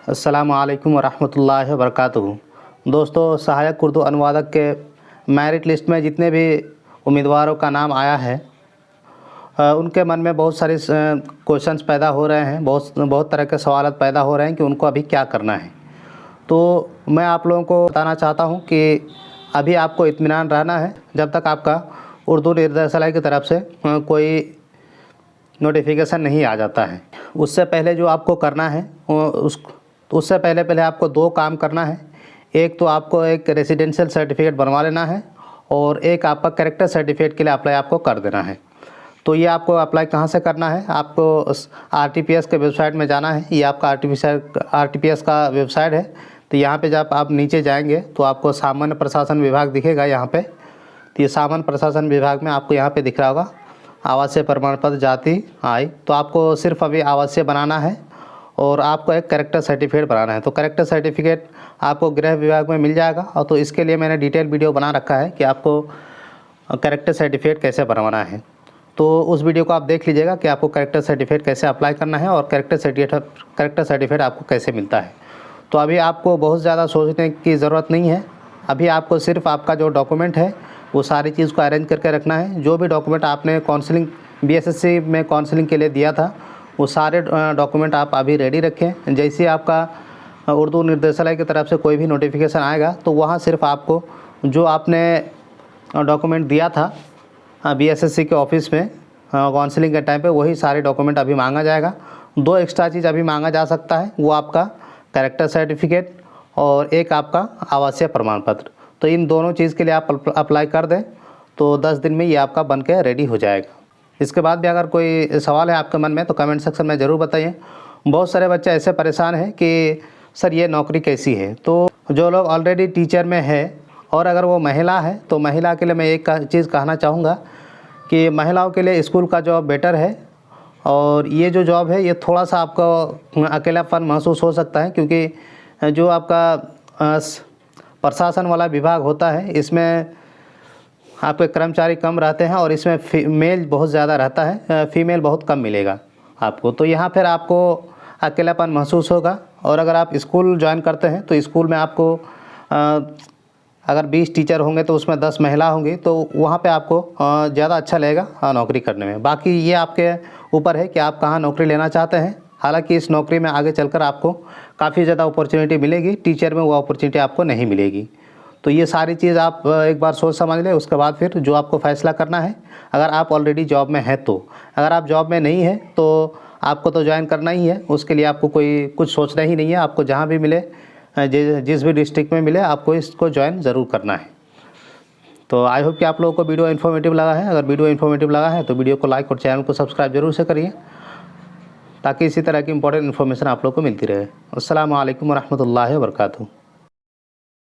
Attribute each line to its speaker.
Speaker 1: अस्सलामु अलैकुम वरहमतुल्लाहि वबरकातुहू। दोस्तों, सहायक उर्दू अनुवादक के मेरिट लिस्ट में जितने भी उम्मीदवारों का नाम आया है उनके मन में बहुत सारे क्वेश्चंस पैदा हो रहे हैं, बहुत तरह के सवाल पैदा हो रहे हैं कि उनको अभी क्या करना है। तो मैं आप लोगों को बताना चाहता हूं कि अभी आपको इत्मीनान रहना है जब तक आपका उर्दू निर्देशालय की तरफ से कोई नोटिफिकेशन नहीं आ जाता है। उससे पहले जो आपको करना है उससे पहले आपको दो काम करना है। एक तो आपको एक रेसिडेंशियल सर्टिफिकेट बनवा लेना है और एक आपका कैरेक्टर सर्टिफिकेट के लिए अप्लाई आपको कर देना है। तो ये आपको अप्लाई कहाँ से करना है? आपको RTPS के वेबसाइट में जाना है। ये आपका RTPS का वेबसाइट है। तो यहाँ पे जब आप नीचे जाएंगे तो आपको सामान्य प्रशासन विभाग दिखेगा यहाँ पे। तो ये सामान्य प्रशासन विभाग में आपको यहाँ पे दिख रहा होगा आवासीय प्रमाण पत्र जाति आय। तो आपको सिर्फ अभी आवासीय बनाना है और आपको एक कैरेक्टर सर्टिफिकेट बनाना है। तो कैरेक्टर सर्टिफिकेट आपको गृह विभाग में मिल जाएगा। और तो इसके लिए मैंने डिटेल वीडियो बना रखा है कि आपको कैरेक्टर सर्टिफिकेट कैसे बनवाना है। तो उस वीडियो को आप देख लीजिएगा कि आपको कैरेक्टर सर्टिफिकेट कैसे अप्लाई करना है और कैरेक्टर सर्टिफिकेट आपको कैसे मिलता है। तो अभी आपको बहुत ज़्यादा सोचने की ज़रूरत नहीं है। अभी आपको सिर्फ आपका जो डॉक्यूमेंट है वो सारी चीज़ को अरेंज करके रखना है। जो भी डॉक्यूमेंट आपने काउंसलिंग BSSC में काउंसलिंग के लिए दिया था वो सारे डॉक्यूमेंट आप अभी रेडी रखें। जैसे आपका उर्दू निर्देशालय की तरफ से कोई भी नोटिफिकेशन आएगा तो वहाँ सिर्फ आपको जो आपने डॉक्यूमेंट दिया था BSSC के ऑफिस में काउंसलिंग के टाइम पे वही सारे डॉक्यूमेंट अभी मांगा जाएगा। दो एक्स्ट्रा चीज़ अभी मांगा जा सकता है, वो आपका कैरेक्टर सर्टिफिकेट और एक आपका आवासीय प्रमाण पत्र। तो इन दोनों चीज़ के लिए आप अप्लाई कर दें तो 10 दिन में ये आपका बन के रेडी हो जाएगा। इसके बाद भी अगर कोई सवाल है आपके मन में तो कमेंट सेक्शन में ज़रूर बताइए। बहुत सारे बच्चे ऐसे परेशान हैं कि सर ये नौकरी कैसी है। तो जो लोग ऑलरेडी टीचर में है और अगर वो महिला है तो महिला के लिए मैं एक चीज़ कहना चाहूँगा कि महिलाओं के लिए स्कूल का जॉब बेटर है। और ये जो जॉब है ये थोड़ा सा आपको अकेलापन महसूस हो सकता है, क्योंकि जो आपका प्रशासन वाला विभाग होता है इसमें आपके कर्मचारी कम रहते हैं और इसमें मेल बहुत ज़्यादा रहता है, फीमेल बहुत कम मिलेगा आपको। तो यहाँ फिर आपको अकेलापन महसूस होगा। और अगर आप स्कूल ज्वाइन करते हैं तो स्कूल में आपको अगर 20 टीचर होंगे तो उसमें 10 महिला होंगी, तो वहाँ पे आपको ज़्यादा अच्छा लगेगा नौकरी करने में। बाकी ये आपके ऊपर है कि आप कहाँ नौकरी लेना चाहते हैं। हालांकि इस नौकरी में आगे चलकर आपको काफ़ी ज़्यादा अपॉर्चुनिटी मिलेगी, टीचर में वो अपॉर्चुनिटी आपको नहीं मिलेगी। तो ये सारी चीज़ आप एक बार सोच समझ लें। उसके बाद फिर जो आपको फ़ैसला करना है, अगर आप ऑलरेडी जॉब में हैं तो। अगर आप जॉब में नहीं हैं तो आपको तो ज्वाइन करना ही है, उसके लिए आपको कुछ सोचना ही नहीं है। आपको जहाँ भी मिले, जिस भी डिस्ट्रिक्ट में मिले, आपको इसको ज्वाइन ज़रूर करना है। तो आई होप कि आप लोगों को वीडियो इन्फॉर्मेटिव लगा है। अगर वीडियो इन्फॉर्मेटिव लगा है तो वीडियो को लाइक और चैनल को सब्सक्राइब जरूर से करिए, ताकि इसी तरह की इंपॉर्टेंट इन्फॉर्मेशन आप लोगों को मिलती रहे। अस्सलामु अलैकुम वरहमतुल्लाहि वबरकातुहू।